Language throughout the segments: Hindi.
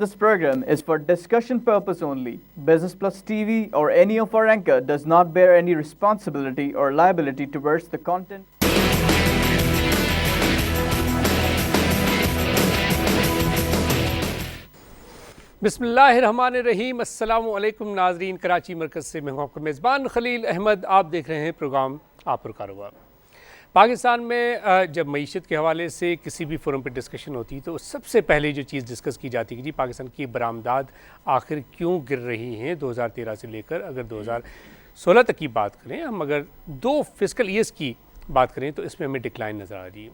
This program is for discussion purpose only. Business Plus TV or any of our anchor does not bear any responsibility or liability towards the content. बिस्मिल्लाहिर्रहमानिर्रहीम। अस्सलामु अलैकुम नाजरीन, कराची मरकज़ से मैं हूं आपका मेज़बान खलील अहमद। आप देख रहे हैं प्रोग्राम आप और कारोबार। पाकिस्तान में जब मईशत के हवाले से किसी भी फोरम पर डिस्कशन होती तो सबसे पहले जो चीज़ डिस्कस की जाती है कि जी पाकिस्तान की बरामदात आखिर क्यों गिर रही हैं 2013 से लेकर। अगर 2016 तक की बात करें, हम अगर 2 फिस्कल ईयर्स की बात करें तो इसमें हमें डिक्लाइन नज़र आ रही है।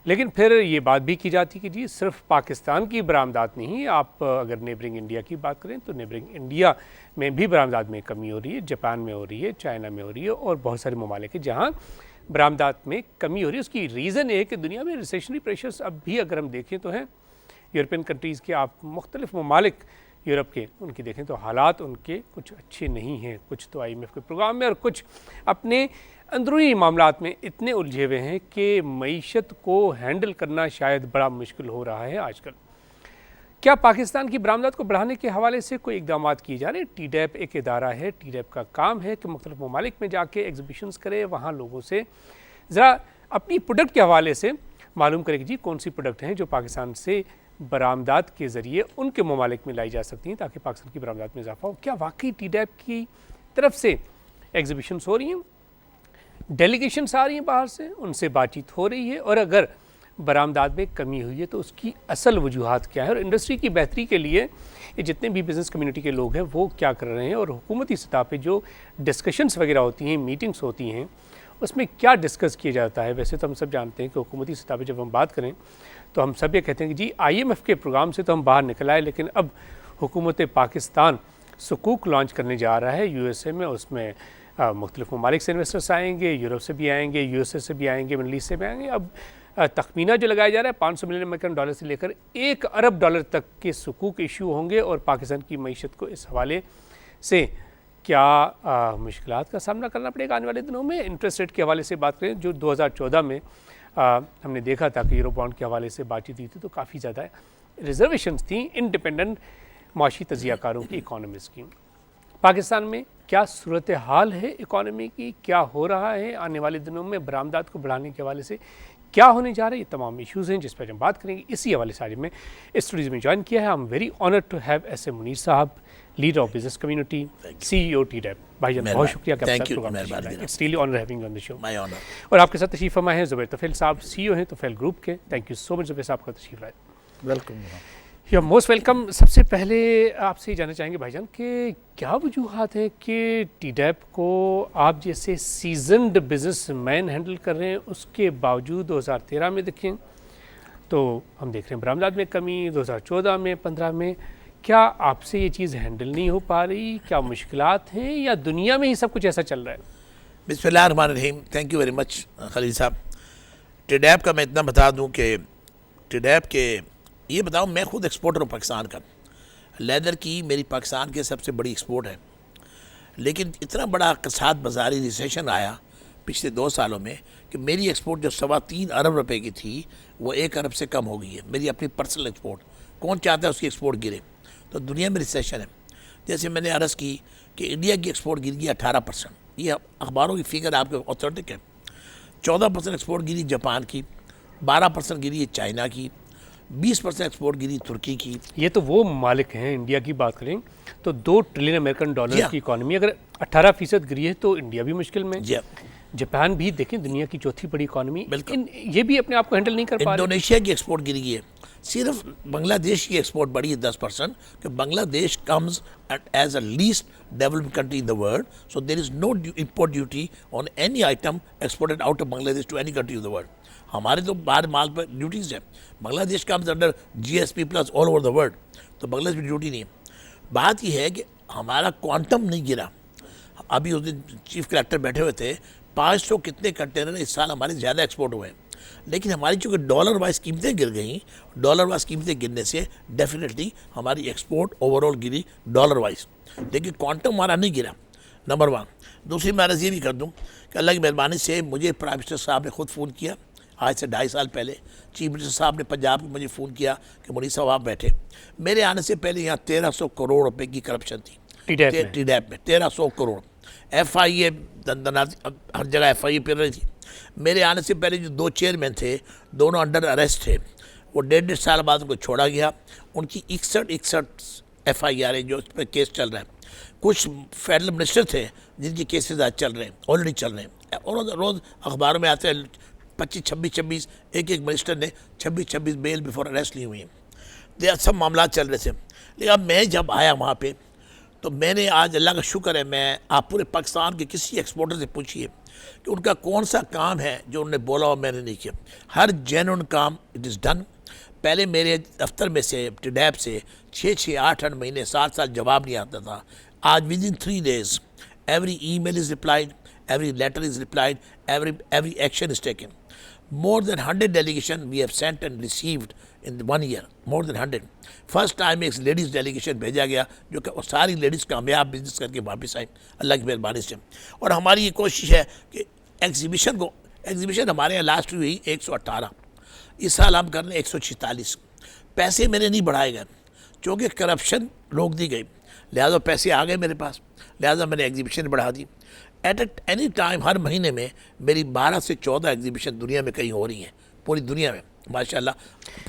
लेकिन फिर ये बात भी की जाती कि जी सिर्फ पाकिस्तान की बरामदात नहीं, आप अगर नेबरिंग इंडिया की बात करें तो नेबरिंग इंडिया में भी बरामदात में कमी हो रही है, जापान में हो रही है, चाइना में हो रही है और बहुत सारे ममालिक हैं जहाँ बरामदात में कमी हो रही है। उसकी रीज़न है कि दुनिया में रिसेशनरी प्रेशर्स अब भी अगर हम देखें तो हैं। यूरोपियन कंट्रीज़ के आप मुख्तलिफ ममालिक यूरोप के उनकी देखें तो हालात उनके कुछ अच्छे नहीं हैं। कुछ तो IMF के प्रोग्राम में और कुछ अपने अंदरूनी मामलात में इतने उलझे हुए हैं कि मईशत को हैंडल करना शायद बड़ा मुश्किल हो रहा है आजकल। क्या पाकिस्तान की बरामदात को बढ़ाने के हवाले से कोई इकदाम किए जा रहे हैं? TDAP एक इदारा है, TDAP का काम है कि मुख्तलिफ ममालिक में जाके एग्जीबिशंस करे, वहाँ लोगों से ज़रा अपनी प्रोडक्ट के हवाले से मालूम करे कि जी कौन सी प्रोडक्ट हैं जो पाकिस्तान से बरामदात के ज़रिए उनके ममालिक में लाई जा सकती हैं ताकि पाकिस्तान की बरामदात में इजाफा हो। क्या वाकई TDAP की तरफ से एग्जीबिशंस हो रही हैं, डेलीगेशंस आ रही हैं बाहर से, उनसे बातचीत हो रही है, और अगर बरामदात में कमी हुई है तो उसकी असल वजूहात क्या है और इंडस्ट्री की बेहतरी के लिए ये जितने भी बिज़नेस कम्युनिटी के लोग हैं वो क्या कर रहे हैं, और हुकूमती सतह पे जो डिस्कशंस वगैरह होती हैं, मीटिंग्स होती हैं, उसमें क्या डिस्कस किया जाता है। वैसे तो हम सब जानते हैं कि हुकूमती सतह पे जब हम बात करें तो हम सब ये कहते हैं कि जी IMF के प्रोग्राम से तो हम बाहर निकल आए, लेकिन अब हुकूमत पाकिस्तान सुकूक लॉन्च करने जा रहा है USA में। उसमें मुख्तलिफ ममालिक से इन्वेस्टर्स आएंगे, यूरोप से भी आएंगे, USA से भी आएंगे, मिडल ईस्ट से भी आएंगे। अब तखमीना जो लगाया जा रहा है $500 मिलियन अमेरिकन डॉलर से लेकर $1 अरब तक के सुकूक इशू होंगे, और पाकिस्तान की मईशत को इस हवाले से क्या मुश्किलात का सामना करना पड़ेगा आने वाले दिनों में। इंटरेस्ट रेट के हवाले से बात करें, जो 2014 में हमने देखा था कि यूरो बॉन्ड के हवाले से बातचीत हुई थी तो काफ़ी ज़्यादा रिजर्वेशंस थी इंडिपेंडेंट माशी तजियाकारों की, इकोनॉमिस्ट की। पाकिस्तान में क्या सूरत हाल है इकॉनमी की, क्या हो रहा है आने वाले दिनों में, बरामदात को बढ़ाने के हवाले से क्या होने जा रहे हैं, ये तमाम इश्यूज़ हैं जिस पर हम बात करेंगे। इसी हवाले से आज में इस स्टूडियो में ज्वाइन किया है। I am very honoured to have SM Munir sahab, leader of business community, CEO TDAP। भाईजान बहुत शुक्रिया कि आप programme, it's really honour having you on the show. My honour. और आपके साथ तशरीफ फरमा है ज़ुबैर तुफैल साहब, CEO हैं तुफैल ग्रुप के। Thank you so much Zubair साहब का तशरीफ लाए। वेलकम। You most welcome. सबसे पहले आपसे जानना चाहेंगे भाईजान कि क्या वजूहात है कि TDAP को आप जैसे सीजनड बिजनेसमैन हैंडल कर रहे हैं, उसके बावजूद 2013 में देखें तो हम देख रहे हैं बरामदात में कमी, 2014 में 15 में, क्या आपसे ये चीज़ हैंडल नहीं हो पा रही? क्या मुश्किलात हैं या दुनिया में ही सब कुछ ऐसा चल रहा है? बिस्मिल्लाहिर्रहमानिर्रहीम। Thank you very much Khalil sahab. TDAP का मैं इतना बता दूं कि TDAP के ये बताऊं, मैं खुद एक्सपोर्टर हूँ पाकिस्तान का। लेदर की मेरी पाकिस्तान के सबसे बड़ी एक्सपोर्ट है, लेकिन इतना बड़ा कसाद बाजारी रिसेशन आया पिछले 2 सालों में कि मेरी एक्सपोर्ट जो 3.25 अरब रुपए की थी वो 1 अरब से कम हो गई है। मेरी अपनी पर्सनल एक्सपोर्ट, कौन चाहता है उसकी एक्सपोर्ट गिरे? तो दुनिया में रिसेशन है। जैसे मैंने अर्ज़ की कि इंडिया की एक्सपोर्ट गिर गई 18%, ये अखबारों की फिगर आपके ऑथेंटिक है। 14% एक्सपोर्ट गिरी जापान की, 12% गिरी चाइना की, 20% एक्सपोर्ट गिरी तुर्की की। ये तो वो मालिक हैं। इंडिया की बात करें तो $2 ट्रिलियन अमेरिकन डॉलर की इकॉनमी, अगर 18% गिरी है तो इंडिया भी मुश्किल में। जापान भी देखें दुनिया की चौथी बड़ी इकॉनमी, ये भी अपने आप को हैंडल नहीं कर पा रहे। इंडोनेशिया की एक्सपोर्ट गिरी है। सिर्फ बांग्लादेश की एक्सपोर्ट बढ़ी है 10%, कि Bangladesh comes as a least developed country in the world, so there is no import duty on any item exported out of Bangladesh to any country in the world. हमारे तो बाहर माल पर ड्यूटीज़ है। Bangladesh comes under GSP plus all over the world, तो बांग्लादेश में ड्यूटी नहीं है। बात यह है कि हमारा क्वांटम नहीं गिरा। अभी उस दिन चीफ कलेक्टर बैठे हुए थे, 500 कितने कंटेनर इस साल हमारे ज़्यादा एक्सपोर्ट हुए हैं, लेकिन हमारी चूँकि डॉलर वाइज कीमतें गिर गई, डॉलर वाइज कीमतें गिरने से डेफिनेटली हमारी एक्सपोर्ट ओवरऑल गिरी डॉलर वाइज, लेकिन क्वांटम हमारा नहीं गिरा, नंबर 1। दूसरी मैं अर्ज़ ये भी कर दूँ कि अल्लाह की मेहरबानी से मुझे प्राइम मिनिस्टर साहब ने खुद फ़ोन किया आज से 2.5 साल पहले चीफ मिनिस्टर साहब ने पंजाब में मुझे फ़ोन किया कि मुनीर साहब आप बैठे। मेरे आने से पहले यहाँ 1300 करोड़ रुपए की करप्शन थी टीडैप में 1300 करोड़। FIA हर जगह FIA फिर रही थी। मेरे आने से पहले जो 2 चेयरमैन थे, दोनों अंडर अरेस्ट थे। वो 1.5 साल बाद उनको छोड़ा गया। उनकी 61 FIR है जो उस पर केस चल रहा है। कुछ फेडरल मिनिस्टर थे जिनके केसेस आज चल रहे हैं, ऑलरेडी चल रहे हैं, और रोज़ अखबारों में आते हैं 25-26 एक मिनिस्टर ने 26 बेल बिफोर अरेस्ट ली हुई हैं। सब मामला चल रहे थे। लेकिन अब मैं जब आया वहाँ पे तो मैंने आज, अल्लाह का शुक्र है, मैं आप पूरे पाकिस्तान के किसी एक्सपोर्टर से पूछिए कि उनका कौन सा काम है जो उन्होंने बोला और मैंने नहीं किया। हर जेन्युइन काम इट इज़ डन। पहले मेरे दफ्तर में से टिडैप से 6 8 महीने 7 साल जवाब नहीं आता था। आज with in 3 days every email is replied, every letter is replied, every action is taken. More than 100 delegation we have sent and received in 1 year, more than 100. First time एक लेडीज़ डेलीगेशन भेजा गया जो कि सारी लेडीज़ कामयाब बिजनेस करके वापस आई अल्लाह की मेहरबानी से। और हमारी ये कोशिश है कि एग्जीबिशन हमारे यहाँ लास्ट हुई 118, इस साल हम कर रहे हैं 146। पैसे मेरे नहीं बढ़ाए गए क्योंकि करप्शन रोक दी गई, लिहाजा पैसे आ गए मेरे पास, लिहाजा मैंने एग्जीबिशन बढ़ा दी। एट एनी टाइम हर महीने में मेरी 12 से 14 एग्जीबिशन दुनिया में कहीं हो रही हैं, पूरी दुनिया में माशाल्लाह।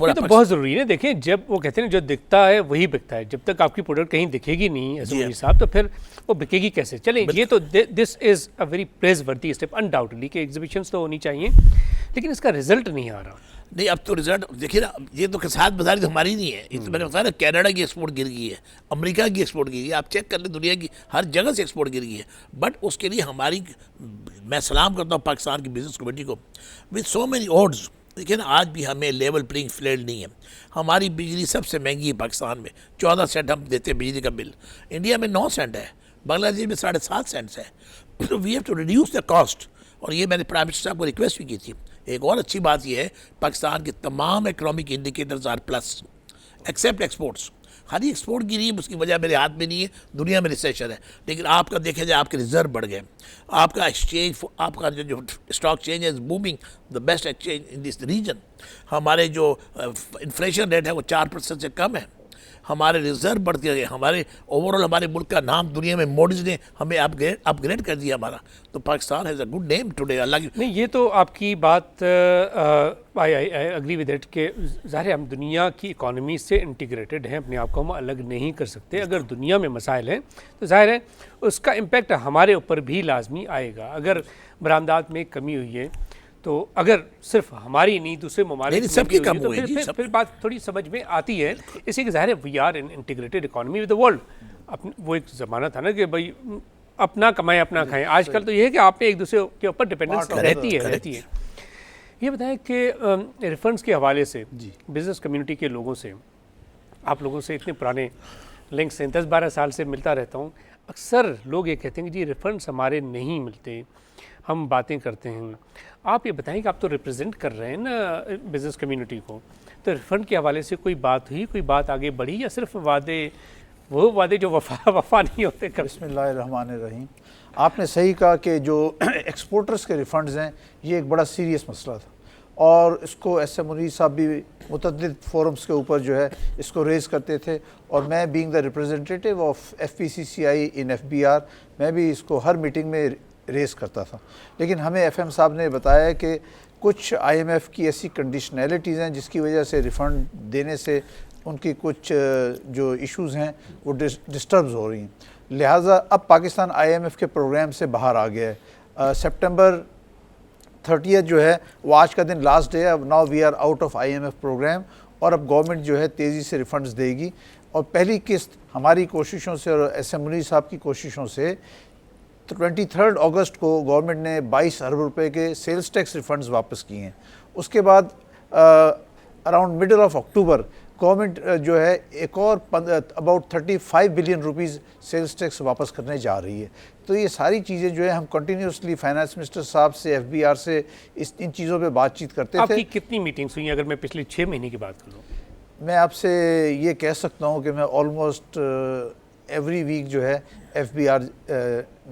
ये तो बहुत ज़रूरी है। देखें, जब वो कहते हैं जो दिखता है वही बिकता है, जब तक आपकी प्रोडक्ट कहीं दिखेगी नहीं एसएमई साहब तो फिर वो बिकेगी कैसे। चलें, ये तो this is a very praise वर्दी स्टेप अनडाउटली कि एग्जीबिशंस तो होनी चाहिए, लेकिन इसका रिजल्ट नहीं आ रहा। नहीं, अब तो रिजल्ट देखिए ना, ये तो किसात बाजारी तो हमारी नहीं है। ये तो मैंने बताया ना, कनाडा की एक्सपोर्ट गिर गई है, अमेरिका की एक्सपोर्ट गिर गई है, आप चेक कर लें दुनिया की हर जगह से एक्सपोर्ट गिर गई है। बट उसके लिए हमारी, मैं सलाम करता हूँ पाकिस्तान की बिजनेस कमेटी को, विद सो मेनी ऑर्ड्स। देखिए ना, आज भी हमें लेवल प्लेइंग फील्ड नहीं है। हमारी बिजली सबसे महंगी है पाकिस्तान में, 14 सेंट हम देते हैं बिजली का बिल। इंडिया में 9 सेंट है, बांग्लादेश में 7.5 सेंट्स है। तो we have to reduce the cost. और ये मैंने प्राइम मिनिस्टर साहब को रिक्वेस्ट भी की थी। एक और अच्छी बात यह है, पाकिस्तान के तमाम economic indicators are plus except exports. खाली एक्सपोर्ट की नहीं, उसकी वजह मेरे हाथ में नहीं है, दुनिया में रिसेशन है। लेकिन आपका देखा जाए, आपके रिजर्व बढ़ गए, आपका एक्सचेंज, आपका जो स्टॉक चेंज है booming, the best exchange in this region. हमारे जो इन्फ्लेशन रेट है वो 4% से कम है। हमारे रिजर्व बढ़ते गए, हमारे ओवरऑल हमारे मुल्क का नाम दुनिया में मोडीज ने हमें अपग्रेड कर दिया हमारा। तो Pakistan has a good name today. Allah की नहीं, ये तो आपकी बात आई अग्री विद इट कि ज़ाहिर है हम दुनिया की इकॉनमी से इंटीग्रेटेड हैं, अपने आप को हम अलग नहीं कर सकते। अगर दुनिया में मसाइल हैं तो ज़ाहिर है उसका इम्पेक्ट हमारे ऊपर भी लाजमी आएगा। अगर बरामदात में कमी हुई है तो अगर सिर्फ हमारी नहीं दूसरे ममालिक सबकी कम तो फिर बात थोड़ी समझ में आती है। इसी के ज़ाहिर है we are in integrated economy with the world. वो एक ज़माना था ना कि भाई अपना कमाएं अपना खाएं। आजकल तो ये है कि आप एक दूसरे के ऊपर डिपेंडेंस रहती है। ये बताएं कि रिफंड्स के हवाले से बिज़नेस कम्युनिटी के लोगों से, आप लोगों से इतने पुराने लिंक्स हैं, 10-12 साल से मिलता रहता हूँ। अक्सर लोग ये कहते हैं कि जी रिफंड्स हमारे नहीं मिलते, हम बातें करते हैं। आप ये बताएं कि आप तो रिप्रेजेंट कर रहे हैं ना बिज़नेस कम्युनिटी को, तो रिफ़ंड के हवाले से कोई बात हुई, कोई बात आगे बढ़ी, या सिर्फ वो वादे जो वफा नहीं होते? बिस्मिल्लाहिर्रहमानिर्रहीम। आपने सही कहा कि जो एक्सपोर्टर्स के रिफ़ंड्स हैं ये एक बड़ा सीरियस मसला था, और इसको एस.एम. मुनीर साहब भी मुतअद्दिद फोरम्स के ऊपर जो है इसको रेज़ करते थे। और मैं being the representative of FPCCI in FBR, मैं भी इसको हर मीटिंग में रेस करता था। लेकिन हमें FM साहब ने बताया कि कुछ IMF की ऐसी कंडीशनैलिटीज़ हैं जिसकी वजह से रिफ़ंड देने से उनकी कुछ जो इश्यूज़ हैं वो डिस्टर्ब हो रही हैं। लिहाजा अब पाकिस्तान IMF के प्रोग्राम से बाहर आ गया है। सितंबर 30 जो है वो आज का दिन लास्ट डे है। अब now we are out of IMF programme, और अब गवर्नमेंट जो है तेज़ी से रिफ़ंड्स देगी। और पहली किस्त हमारी कोशिशों से और एस.एम. मुनीर साहब की कोशिशों से 23 अगस्त को गवर्नमेंट ने 22 अरब रुपए के सेल्स टैक्स रिफंड्स वापस किए हैं। उसके बाद around middle of October government जो है एक और about 35 billion rupees sales tax वापस करने जा रही है। तो ये सारी चीज़ें जो है हम कंटिन्यूसली फाइनेंस मिनिस्टर साहब से, FBR से इन चीज़ों पे बातचीत करते थे। आपकी कितनी मीटिंग्स हुई अगर मैं पिछले 6 महीने की बात करूँ? मैं आपसे ये कह सकता हूँ कि मैं ऑलमोस्ट एवरी वीक जो है FBR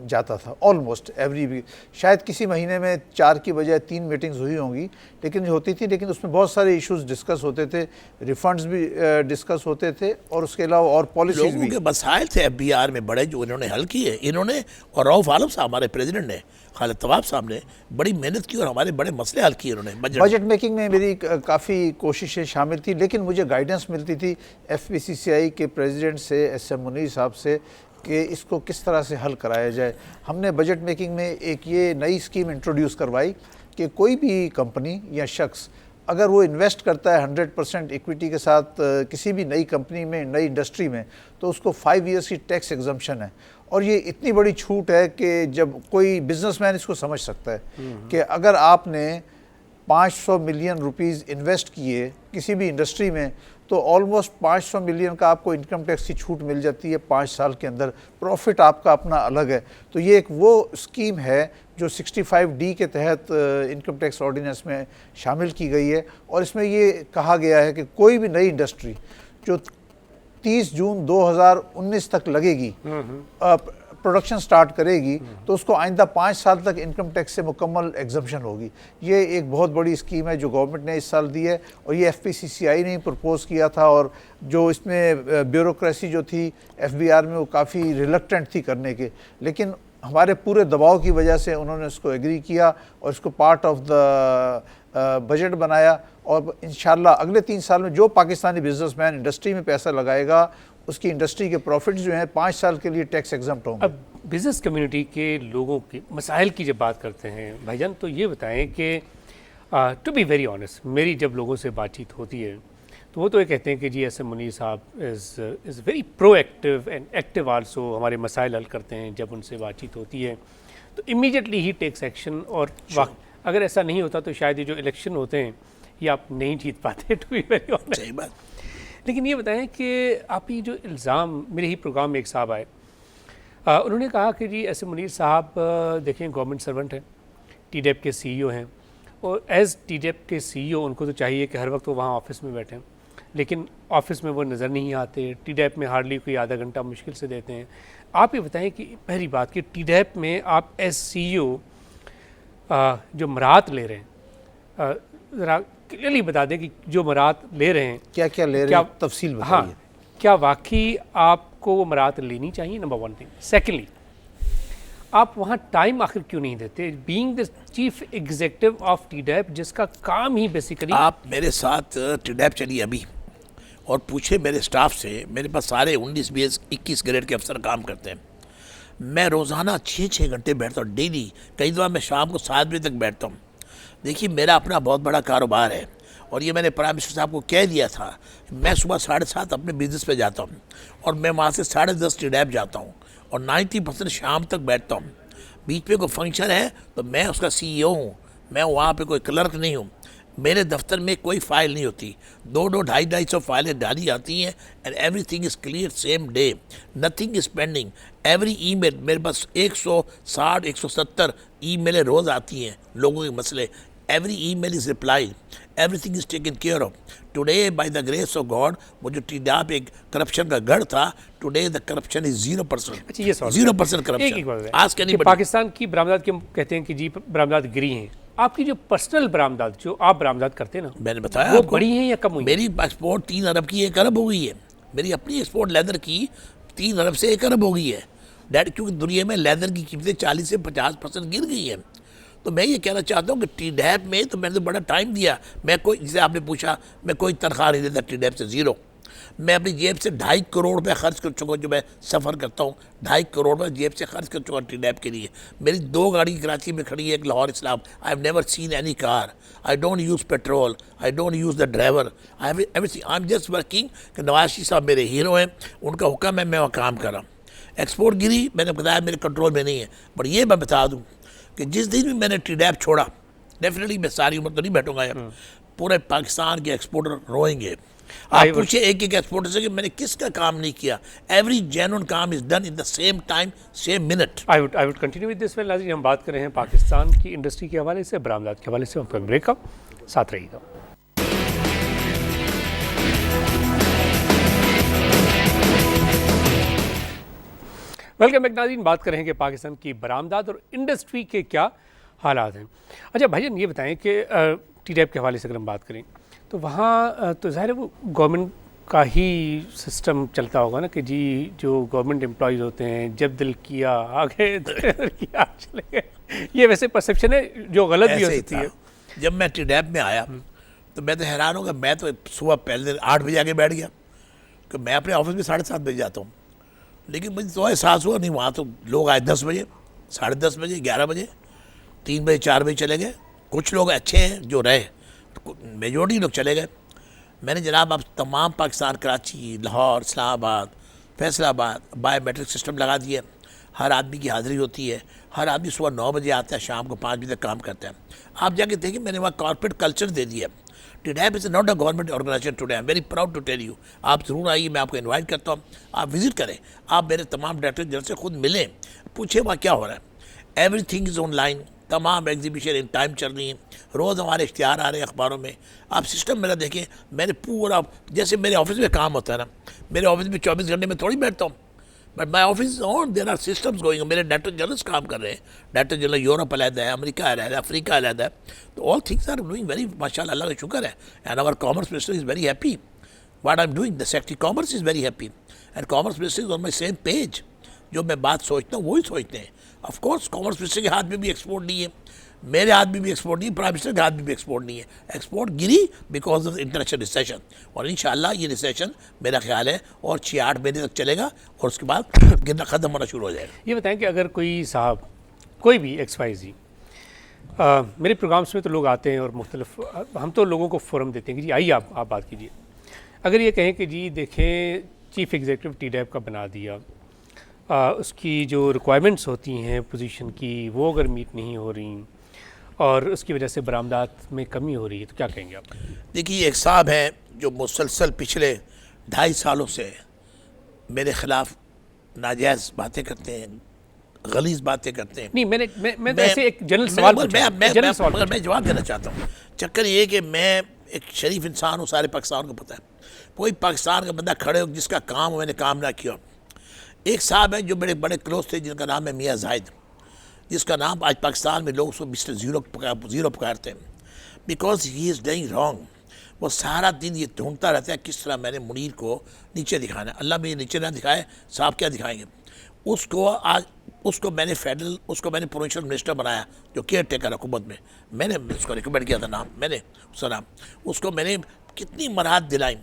जाता था ऑलमोस्ट एवरी वीक। शायद किसी महीने में 4 की बजाय 3 मीटिंग्स हुई होंगी, लेकिन होती थी। लेकिन उसमें बहुत सारे इश्यूज डिस्कस होते थे, रिफंड्स भी डिस्कस होते थे, और उसके अलावा और पॉलिसीज लोगों भी। के मसाइल थे FBR में बड़े जो इन्होंने हल किए, इन्होंने और रऊफ आलम साहब हमारे प्रेसिडेंट ने, खालिद तवाब साहब ने बड़ी मेहनत की और हमारे बड़े मसले हल किए उन्होंने। बजट मेकिंग में मेरी काफ़ी कोशिशें शामिल थी, लेकिन मुझे गाइडेंस मिलती थी FPCCI के प्रेसिडेंट से, SM मुनीर साहब से, कि इसको किस तरह से हल कराया जाए। हमने बजट मेकिंग में एक ये नई स्कीम इंट्रोड्यूस करवाई कि कोई भी कंपनी या शख्स अगर वो इन्वेस्ट करता है 100% इक्विटी के साथ किसी भी नई कंपनी में, नई इंडस्ट्री में, तो उसको 5 ईयर्स की टैक्स एग्जम्पशन है। और ये इतनी बड़ी छूट है कि जब कोई बिजनेसमैन इसको समझ सकता है कि अगर आपने 500 मिलियन रुपीस इन्वेस्ट किए किसी भी इंडस्ट्री में, तो ऑलमोस्ट 500 मिलियन का आपको इनकम टैक्स की छूट मिल जाती है 5 साल के अंदर। प्रॉफिट आपका अपना अलग है। तो ये एक वो स्कीम है जो 65D के तहत इनकम टैक्स ऑर्डिनेंस में शामिल की गई है। और इसमें ये कहा गया है कि कोई भी नई इंडस्ट्री जो 30 जून 2019 तक लगेगी, प्रोडक्शन स्टार्ट करेगी, तो उसको आइंदा 5 साल तक इनकम टैक्स से मुकम्मल एग्जम्पशन होगी। ये एक बहुत बड़ी स्कीम है जो गवर्नमेंट ने इस साल दी है, और ये FPCCI ने प्रपोज किया था। और जो इसमें ब्यूरोक्रेसी जो थी FBR में, वो काफ़ी रिलक्टेंट थी करने के, लेकिन हमारे पूरे दबाव की वजह से उन्होंने इसको एग्री किया और इसको पार्ट ऑफ द बजट बनाया। और इंशाल्लाह अगले 3 साल में जो पाकिस्तानी बिजनेसमैन इंडस्ट्री में पैसा लगाएगा, उसकी इंडस्ट्री के प्रॉफिट्स जो हैं 5 साल के लिए टैक्स एग्जम्प्ट होंगे। अब बिज़नेस कम्युनिटी के लोगों के मसाइल की जब बात करते हैं भाईजान, तो ये बताएं कि टू बी वेरी ऑनेस्ट, मेरी जब लोगों से बातचीत होती है तो वो तो ये कहते हैं कि जी SM मुनीर साहब is very proactive and active also, हमारे मसाइल हल करते हैं। जब उनसे बातचीत होती है तो इमीडिएटली ही टेक्स एक्शन। और अगर ऐसा नहीं होता तो शायद ये जो इलेक्शन होते हैं ये आप नहीं जीत पाते, टू बी वेरी ऑनेस्ट। सही बात। लेकिन ये बताएं कि आप ये जो इल्ज़ाम, मेरे ही प्रोग्राम में एक साहब आए, उन्होंने कहा कि जी SM मुनीर साहब देखें गवर्नमेंट सर्वेंट हैं, TDAP के CEO हैं, और एज़ TDAP के CEO उनको तो चाहिए कि हर वक्त वो वहाँ ऑफिस में बैठें, लेकिन ऑफिस में वो नज़र नहीं आते। TDAP में हार्डली कोई आधा घंटा मुश्किल से देते हैं। आप ये बताएं कि पहली बात कि TDAP में आप एज CEO जो मराहत ले रहे हैं, ज़रा क्लियरली बता दें कि जो मराहत ले रहे हैं क्या क्या ले रहे हैं, तफसील बताइए। हाँ, क्या वाकई आपको वो मराहत लेनी चाहिए, नंबर 1 थिंग। सेकेंडली, आप वहाँ टाइम आखिर क्यों नहीं देते, being the chief executive of TDAP, जिसका काम ही बेसिकली। आप मेरे साथ TDAP चलिए अभी और पूछे मेरे स्टाफ से, मेरे पास सारे 19, 20, 21 ग्रेड के अफसर काम करते हैं। मैं रोज़ाना 6-6 घंटे बैठता हूँ डेली। कई दफ़ा मैं शाम को 7 बजे तक बैठता हूँ। देखिए, मेरा अपना बहुत बड़ा कारोबार है, और ये मैंने प्राइम मिनिस्टर साहब को कह दिया था। मैं सुबह 7:30 अपने बिज़नेस पे जाता हूँ, और मैं वहाँ से 10:30 TDAP जाता हूँ, और 90% शाम तक बैठता हूँ। बीच में कोई फंक्शन है तो मैं उसका CEO हूँ, मैं वहाँ पे कोई क्लर्क नहीं हूँ। मेरे दफ्तर में कोई फाइल नहीं होती, 2-2, 250 फाइलें डाली जाती हैं, and everything is clear same day, nothing is pending. Every email, मेरे पास 160-170 ईमेलें रोज़ आती हैं, लोगों के मसले। Every email is replied, everything is taken care of. Today by the grace of God, वो जो TDAP एक करप्शन का गढ़ था, टुडे द करप्शन इज 0%। अच्छा, ये सवाल 0% करप्शन आज के नहीं। पाकिस्तान की बरामदात की कहते हैं कि जी बरामदात गिरी हैं, आपकी जो पर्सनल बरामदात जो आप बरामदात करते हैं ना, मैंने बताया वो बढ़ी हैं या कम हुई? मेरी एक्सपोर्ट 3 अरब की 1 अरब हो गई है। मेरी अपनी एक्सपोर्ट लेदर की 3 अरब से 1 अरब हो गई है। डैट क्योंकि दुनिया में लेदर की कीमतें 40 से 50% गिर गई हैं। तो मैं ये कहना चाहता हूँ कि TDAP में तो मैंने तो बड़ा टाइम दिया। मैं कोई, जैसे आपने पूछा, मैं कोई तनख्वाह नहीं देता TDAP से, 0। मैं अपनी जेब से 2.5 करोड़ रुपये खर्च कर चुका हूँ। जो मैं सफ़र करता हूँ 2.5 करोड़ रुपये जेब से खर्च कर चुका TDAP के लिए। मेरी 2 गाड़ी कराची में खड़ी है, एक लाहौर इस्लाम। I have never seen any car, I don't use petrol, I don't use the driver, I have everything, I am just working. कि नवाज़ साहब मेरे हीरो हैं, उनका हुक्म है, मैं वहाँ काम कर रहा हूँ। एक्सपोर्ट गिरी, मैंने बताया मेरे कंट्रोल में नहीं है। पर ये मैं बता दूँ कि जिस दिन भी मैंने TDAP छोड़ा, डेफिनेटली मैं सारी उम्र तो नहीं बैठूंगा यार, पूरे पाकिस्तान के एक्सपोर्टर रोएंगे। आप पूछे एक एक्सपोर्टर से कि मैंने किसका काम नहीं किया। एवरी जेन्युइन काम is done in the same time, same minute. I would continue with this. नाज़रीन, हम बात कर रहे हैं पाकिस्तान की इंडस्ट्री के हवाले से, बरामदात के हवाले से। हम ब्रेक का साथ रहिएगा। वेलकम बैक नाज़रीन, बात कर रहे हैं कि पाकिस्तान की बरामदात और इंडस्ट्री के क्या हालात हैं। अच्छा भाईजान, ये बताएं कि टीडैप के हवाले से अगर हम बात करें तो वहाँ तो ज़ाहिर है वो गवर्नमेंट का ही सिस्टम चलता होगा ना कि जी जो गवर्नमेंट एम्प्लॉयज़ होते हैं जब दिल किया आगे किया चले गए। ये वैसे परसेप्शन है जो गलत भी हो सकती है। जब मैं टीडैप में आया तो मैं तो हैरान हो गया। मैं तो सुबह पहले दिन 8 बजे आके बैठ गया कि मैं अपने ऑफिस में 7:30 बजे जाता हूँ, लेकिन मुझे तो एहसास हुआ नहीं। वहाँ तो लोग आए 10 बजे, 10:30 बजे, 11 बजे, 3 बजे, 4 बजे चले गए। कुछ लोग अच्छे हैं जो रहे, मेजोरिटी लोग चले गए। मैंने जनाब अब तमाम पाकिस्तान, कराची, लाहौर, इस्लामाबाद, फैसलाबाद बायोमेट्रिक सिस्टम लगा दिए। हर आदमी की हाज़िरी होती है। हर आदमी सुबह 9 बजे आता है, शाम को 5 बजे तक काम करता है। आप जाके देखिए, मैंने वहाँ कॉर्पोरेट कल्चर दे दिया। TDAP is not a government organisation today. I am very proud to tell you. आप ज़रूर आइए, मैं आपको इन्वाइट करता हूँ, आप विज़िट करें। आप मेरे तमाम डायरेक्टर जनरल से खुद मिलें, पूछे वहाँ क्या हो रहा है। एवरीथिंग इज़ ऑनलाइन, तमाम एग्जीबिशन इन टाइम चल रही हैं। रोज़ हमारे इश्तिहार आ रहे हैं अखबारों में। आप सिस्टम मेरा देखें, मैंने पूरा, जैसे मेरे ऑफिस में काम होता है ना, मेरे ऑफिस में 24 घंटे में थोड़ी बैठता हूँ, but my office on, there are systems going. मेरे डायरेक्टर जनरल्स काम कर रहे हैं। डायरेक्टर जनरल यूरोप अलहदा है, अमेरिका अलहदा है, अफ्रीका अलहदा है। तो all things are doing very, माशाल्लाह, अल्लाह का शुक्र है। And our commerce minister is very happy what I am doing. The secretary commerce is very happy and commerce minister is on my same page. जो मैं बात सोचता हूँ वही सोचते हैं। ऑफ कोर्स कॉमर्स मिनिस्टर के हाथ में भी एक्सपोर्ट नहीं है, मेरे हाथ में भी एक्सपोर्ट नहीं है, प्राइम मिनिस्टर के हाथ में भी एक्सपोर्ट नहीं है। Export Giri because of international recession, और इंशाल्लाह ये रिसेशन मेरा ख्याल है और 6-8 महीने तक चलेगा और उसके बाद गिरना ख़त्म होना शुरू हो जाएगा। ये बताएं कि अगर कोई साहब, कोई भी XYZ, मेरे प्रोग्राम्स में तो लोग आते हैं और मुख्तलिफ, हम तो लोगों को फोरम देते हैं कि जी आइए आप बात कीजिए। अगर ये कहें कि जी देखें चीफ़ एग्जीक्यूटिव टीडैप का बना दिया, उसकी जो रिक्वायरमेंट्स होती हैं पोजीशन की वो अगर मीट नहीं हो रही और उसकी वजह से बरामदात में कमी हो रही है, तो क्या कहेंगे आप? देखिए, एक साहब हैं जो मुसलसल पिछले 2.5 सालों से मेरे ख़िलाफ़ नाजायज़ बातें करते हैं, गलीज़ बातें करते हैं। नहीं, मैं तो ऐसे एक जनरल सवाल मैं जवाब देना चाहता हूँ। चक्कर ये कि मैं एक शरीफ इंसान हूँ, सारे पाकिस्तान को पता है। कोई पाकिस्तान का बंदा खड़े हो जिसका काम हो, मैंने काम ना किया। एक साहब है जो बड़े बड़े क्लोज थे, जिनका नाम है मियाँ जाहिद, जिसका नाम आज पाकिस्तान में लोग उसको मिस्टर ज़ीरो पुकारते हैं, because he is doing wrong. वो सारा दिन ये ढूंढता रहता है किस तरह मैंने मुनीर को नीचे दिखाना है। अल्लाह मुझे नीचे ना दिखाए, साहब क्या दिखाएंगे उसको मैंने प्रोविंशियल मिनिस्टर बनाया, जो केयर टेकर हुकूमत में। मैंने उसको रिकमेंड किया था, नाम मैंने उसका नाम, उसको मैंने कितनी मराहत दिलाई।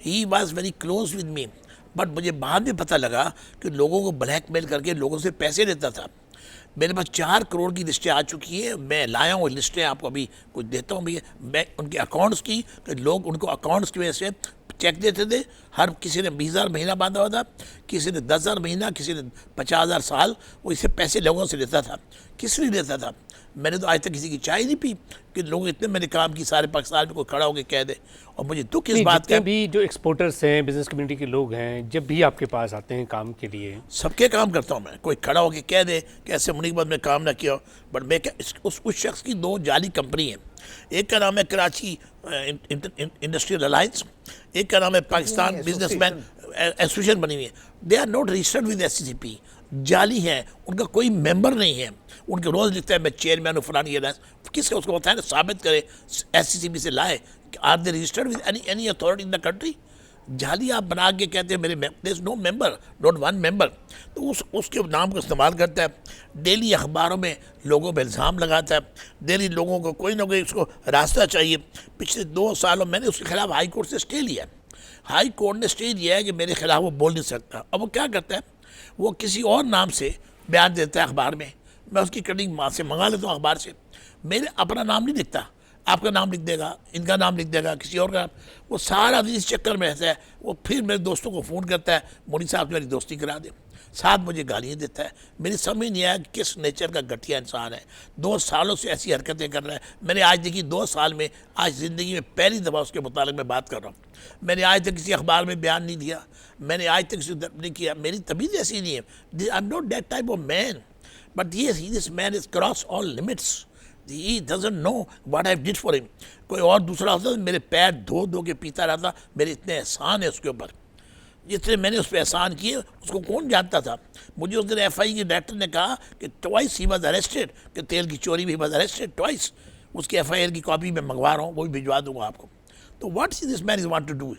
He was very close with me, but मुझे बाद में पता लगा कि लोगों को ब्लैकमेल करके लोगों से पैसे लेता था। मेरे पास 4 करोड़ की लिस्टें आ चुकी हैं। मैं लाया हूँ लिस्टें, आपको अभी कुछ देता हूँ भैया। मैं उनके अकाउंट्स की, कि लोग उनको अकाउंट्स की वजह से चेक देते थे। हर किसी ने 20,000 महीना बांधा हुआ था, किसी ने 10,000 महीना, किसी ने 50,000 साल। वो इससे पैसे लोगों से लेता था। किस लिए लेता था? मैंने तो आज तक किसी की चाय नहीं पी कि लोग इतने मैंने काम की सारे पाकिस्तान में कोई खड़ा होकर कह दे। और मुझे दुख इस बात का भी, जो एक्सपोर्टर्स हैं, बिजनेस कम्युनिटी के लोग हैं, जब भी आपके पास आते हैं काम के लिए, सबके काम करता हूँ मैं। कोई खड़ा होकर कह दे कि ऐसे मुनीर बाद में काम ना किया, बट मैं उस शख्स की 2 जाली कंपनी है। एक का नाम है कराची इंडस्ट्रियल अलायंस, एक का नाम है पाकिस्तान बिजनेसमैन एसोसिएशन बनी हुई है। They are not registered with SCCP, जाली हैं, उनका कोई मेंबर नहीं है। उनके रोज़ लिखता है मैं चेयरमैन हूँ फलानी। किसका उसको बताया ना, साबित करे, SCCP से लाए। Are they registered with any authority in the country? जाली आप बना के कहते हैं मेरे there is no member, not one member. तो उसके नाम को इस्तेमाल करता है। डेली अखबारों में लोगों पर इल्ज़ाम लगाता है। डेली लोगों को कोई ना कोई उसको रास्ता चाहिए। पिछले 2 सालों मैंने उसके खिलाफ हाई कोर्ट से स्टे लिया। हाई कोर्ट ने स्टे दिया है कि मेरे खिलाफ वो बोल नहीं सकता। अब वो क्या करता है, वो किसी और नाम से बयान देता है अखबार में। मैं उसकी कटिंग माँ से मंगा लेता हूँ अखबार से। मेरे अपना नाम नहीं लिखता, आपका नाम लिख देगा, इनका नाम लिख देगा, किसी और का। वो सारा दिन इस चक्कर में रहता है। वो फिर मेरे दोस्तों को फ़ोन करता है, मोदी साहब मेरी दोस्ती करा दे। साथ मुझे गालियाँ देता है। मेरी समझ नहीं आया किस नेचर का घटिया इंसान है। 2 सालों से ऐसी हरकतें कर रहा है। मैंने आज देखी 2 साल में, आज ज़िंदगी में पहली दफ़ा उसके मुतालिक मैं बात कर रहा हूँ। मैंने आज तक किसी अखबार में बयान नहीं दिया, मैंने आज तक किसी नहीं किया। मेरी तबीयत ऐसी नहीं है। I am not that type of man, but this man is cross all limits. He doesn't know what I did for him. कोई और दूसरा होता तो मेरे पैर धो के पीता रहता। मेरे इतने एहसान है उसके ऊपर। जितने मैंने उस पर एहसान किए उसको कौन जानता था। मुझे उस दिन FI के डायरेक्टर ने कहा कि ट्वाइस ही वॉज अरेस्टेड, कि तेल की चोरी भी वॉज अरेस्टेड ट्वाइस। उसकी FIR की कॉपी मैं मंगवा रहा हूँ, वो भी भिजवा दूंगा आपको। तो what is this man is want to do,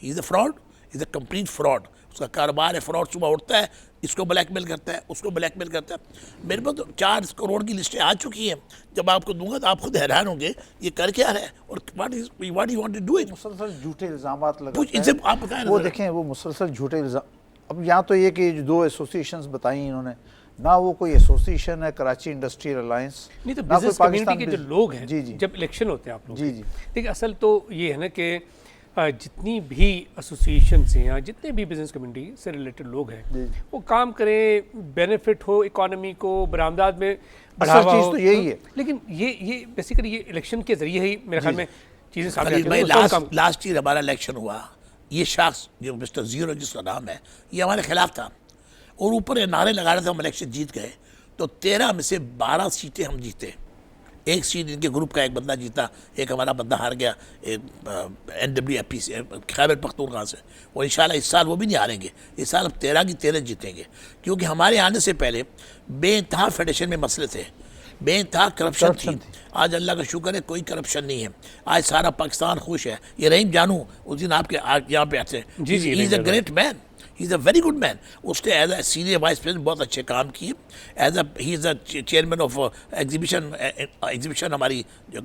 he is a fraud, is a complete fraud. उसका कारोबार है फ्रॉड, सुबह उठता है इसको ब्लैकमेल करता है, उसको ब्लैकमेल करता है। मेरे पास तो 4 करोड़ की लिस्टें आ चुकी हैं, जब आपको दूंगा तो आप खुद हैरान होंगे ये कर क्या रहा है और what you want to do it. मुसलसल झूठे इल्ज़ामात लगाता कुछ है। इनसे आप बताएं वो जरा। देखें, वो मुसलसल झूठे इल्ज़ाम। अब यहाँ तो ये कि जो 2 एसोसिएशंस बताई इन्होंने, ना वो कोई एसोसिएशन है कराची इंडस्ट्रियल अलायंस, नहीं तो ना कोई बिजनेस कम्युनिटी के जो बिज- लोग हैं, जी जी जब इलेक्शन होते हैं आप लोग, जी जी देखिए असल तो ये है ना कि जितनी भी एसोसिएशन हैं या जितने भी बिजनेस कम्युनिटी से रिलेटेड लोग हैं, जी। वो काम करें, बेनिफिट हो इकोनॉमी को, बरामदात में बढ़ावा चीज़ हो। तो यही है। लेकिन ये बेसिकली ये इलेक्शन के जरिए ही मेरे ख्याल में चीज़ें सामने खलील आती भाई, हैं। तो उसका काम- लास्ट ईयर हमारा इलेक्शन हुआ, ये शख्स जो मिस्टर जीरो जिसका नाम है, ये हमारे खिलाफ था और ऊपर ये नारे लगा रहे थे हम इलेक्शन जीत गए। तो 13 में से 12 सीटें हम जीते। एक सीट इनके ग्रुप का एक बंदा जीता, एक हमारा बंदा हार गया, एक NWFP से, खैबर पख्तूनख्वा से। और इंशाल्लाह इस साल वो भी नहीं हारेंगे, इस साल अब 13 की 13 जीतेंगे। क्योंकि हमारे आने से पहले बेइंतहा फेडरेशन में मसले थे, बेइंतहा करप्शन थी। आज अल्लाह का शुक्र है कोई करप्शन नहीं है, आज सारा पाकिस्तान खुश है। ये रहीम जानू उस दिन आपके यहाँ पे आते हैं, जी, जी, he is a great man, he is a very good man. उसने as a senior vice president बहुत अच्छे काम किए। As a he is a chairman of exhibition हमारी जो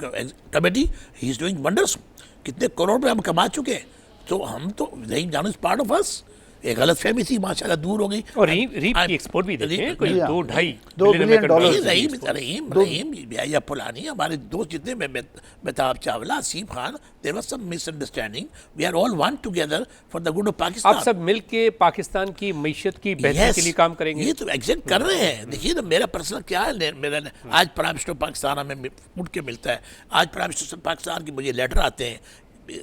committee, he is doing wonders. कितने करोड़ में हम कमा चुके हैं। तो हम तो रहीम जानू इज पार्ट ऑफ अस। एक गलत फहमी थी, माशाल्लाह दूर हो गई। और रीप की एक्सपोर्ट भी देखें, कोई जी हाँ। 2-2.5 $2 बिलियन बिलियन रहीम या फुलानी हमारे दोस्त जितने Mehtab Chawla, Asif Khan, there was some misunderstanding, we are all one together for the good of Pakistan. आप सब मिल के पाकिस्तान की मईशत की बेहतरी Yes, के लिए काम करेंगे। ये तो एग्जैक्ट कर रहे हैं। देखिए ना मेरा पर्सनल क्या है, मेरा आज प्राइम मिनिस्टर पाकिस्तान हमें उठ के मिलता है। आज प्राइम मिनिस्टर पाकिस्तान के मुझे लेटर आते हैं,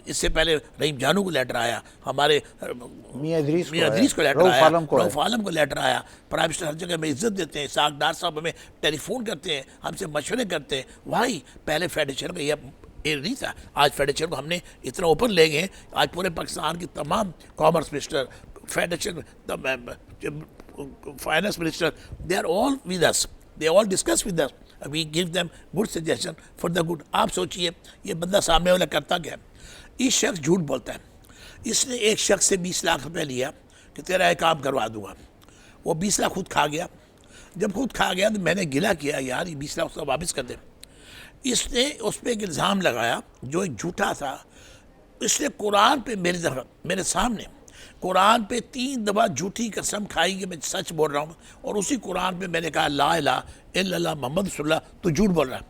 इससे पहले रहीम जानू को लेटर आया, हमारे मियां इदरीस को लेटर रऊफ आया, आलम को रऊफ आलम को लेटर आया। प्राइम मिनिस्टर हर जगह में इज्जत देते हैं, साग डार साहब हमें टेलीफोन करते हैं, हमसे मशवरे करते हैं। वाई पहले फेडरेशन का ये नहीं था, आज फेडरेशन को हमने इतना ओपन ले गए। आज पूरे पाकिस्तान के तमाम commerce minister, federation, finance minister, they are all with us, they all discuss with us, we give them good suggestion for the good. आप सोचिए ये बंदा सामने वाला करता क्या है। इस शख्स झूठ बोलता है। इसने एक शख्स से 20 लाख रुपए लिया कि तेरा एक काम करवा दूंगा, वो 20 लाख खुद खा गया। जब खुद खा गया तो मैंने गिला किया, यार ये 20 लाख उसका वापस कर दे। इसने उस पर एक इल्ज़ाम लगाया जो एक झूठा था। इसने कुरान पे मेरे सामने कुरान पे 3 दफ़ा झूठी कसम खाई कि मैं सच बोल रहा हूँ, और उसी कुरान पे मैंने कहा ला इलाहा इल्लल्लाह मोहम्मद रसूलुल्लाह, तू झूठ बोल रहा है।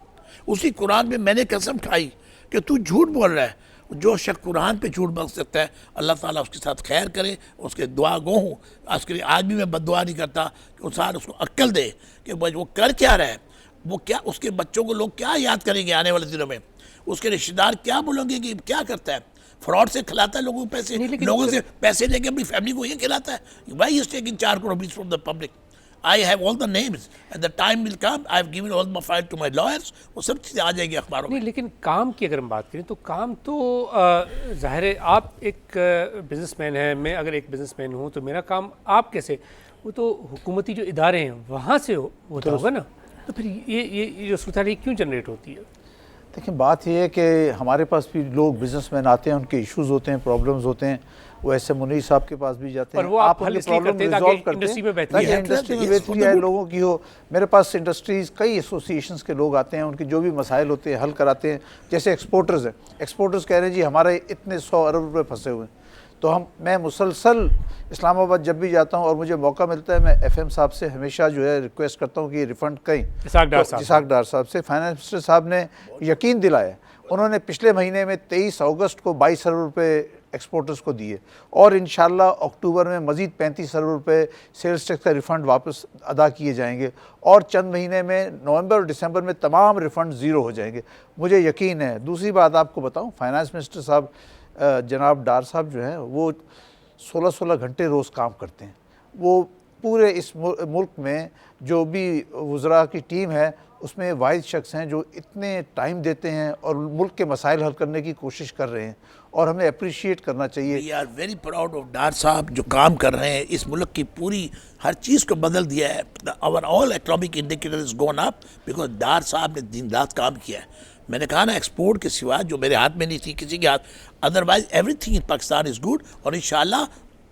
उसी कुरान पे मैंने कसम खाई कि तू झूठ बोल रहा है। जो शख्स कुरान पे झूठ बोल सकता है, अल्लाह ताला उसके साथ खैर करे, उसके दुआ गो हूँ। उसके लिए आज भी मैं बद्दुआ नहीं करता कि इंसान उसको अक्ल दे कि वो कर क्या रहा है, वो क्या, उसके बच्चों को लोग क्या याद करेंगे आने वाले दिनों में, उसके रिश्तेदार क्या बोलेंगे कि क्या करता है, फ्रॉड से खिलाता है लोगों को पैसे, लोगों से पैसे लेके अपनी फैमिली को ये खिलाता है। Why is taking 4 crore rupees from the public. I have all the names and the time will come, I have given all my file to my lawyers, वो सब चीज़ें आ जाएगी अखबारों में। नहीं, लेकिन काम की अगर हम बात करें तो काम तो ज़ाहिर है, आप एक बिजनेसमैन हैं, मैं अगर एक बिजनेसमैन हूँ तो मेरा काम आप कैसे, वो तो हुकूमती जो इदारे हैं वहाँ से होता होगा ना। तो फिर ये जो सूरत हाल क्यों जनरेट होती है? देखिए बात यह है कि हमारे पास भी लोग बिजनेसमैन आते हैं, उनके इश्यूज़ होते हैं, प्रॉब्लम्स होते हैं, वो ऐसे मुनीर साहब के पास भी जाते हैं। और वो आप हल उनके इसलिए प्रॉब्लम करते हैं रिजॉल्व ताकि करते हैं, इंडस्ट्री में बेहतरी ताकि आए। इंडस्ट्री में Yes, बेहतरी for the आए, good. लोगों की हो। मेरे पास इंडस्ट्रीज़ कई एसोसिएशंस के लोग आते हैं, उनके जो भी मसाइल होते हैं हल कराते हैं। जैसे एक्सपोर्टर्स हैं, एक्सपोर्टर्स कह रहे हैं जी हमारे इतने 100 अरब रुपये फंसे हुए हैं। तो मैं मुसलसल इस्लामाबाद जब भी जाता हूँ और मुझे मौका मिलता है, मैं FM साहब से हमेशा जो है रिक्वेस्ट करता हूँ कि रिफ़ंड कहीं। इसाक डार साहब से फाइनेंस मिनिस्टर साहब ने यकीन दिलाया। उन्होंने पिछले महीने में 23 अगस्त को 22 अरब रुपये एक्सपोर्टर्स को दिए, और इंशाल्लाह अक्टूबर में मज़ीद 35 अरब रुपये सेल्स टैक्स का रिफ़ंड वापस अदा किए जाएंगे, और चंद महीने में नवंबर और दिसंबर में तमाम रिफ़ंड ज़ीरो हो जाएंगे, मुझे यकीन है। दूसरी बात आपको बताऊं, फाइनेंस मिनिस्टर साहब जनाब डार साहब जो हैं वो 16-16 घंटे रोज़ काम करते हैं। वो पूरे इस मुल्क में जो भी वज़रा की टीम है उसमें वाहिद शख्स हैं जो इतने टाइम देते हैं और मुल्क के मसाइल हल करने की कोशिश कर रहे हैं, और हमें अप्रिशिएट करना चाहिए। We are very proud of Dar sahab जो काम कर रहे हैं, इस मुल्क की पूरी हर चीज़ को बदल दिया है। Our all economic indicators gone up because Dar sahab ने दिन रात काम किया है। मैंने कहा ना, एक्सपोर्ट के सिवा जो मेरे हाथ में नहीं थी किसी के हाथ, otherwise everything in Pakistan is good, और इंशाल्लाह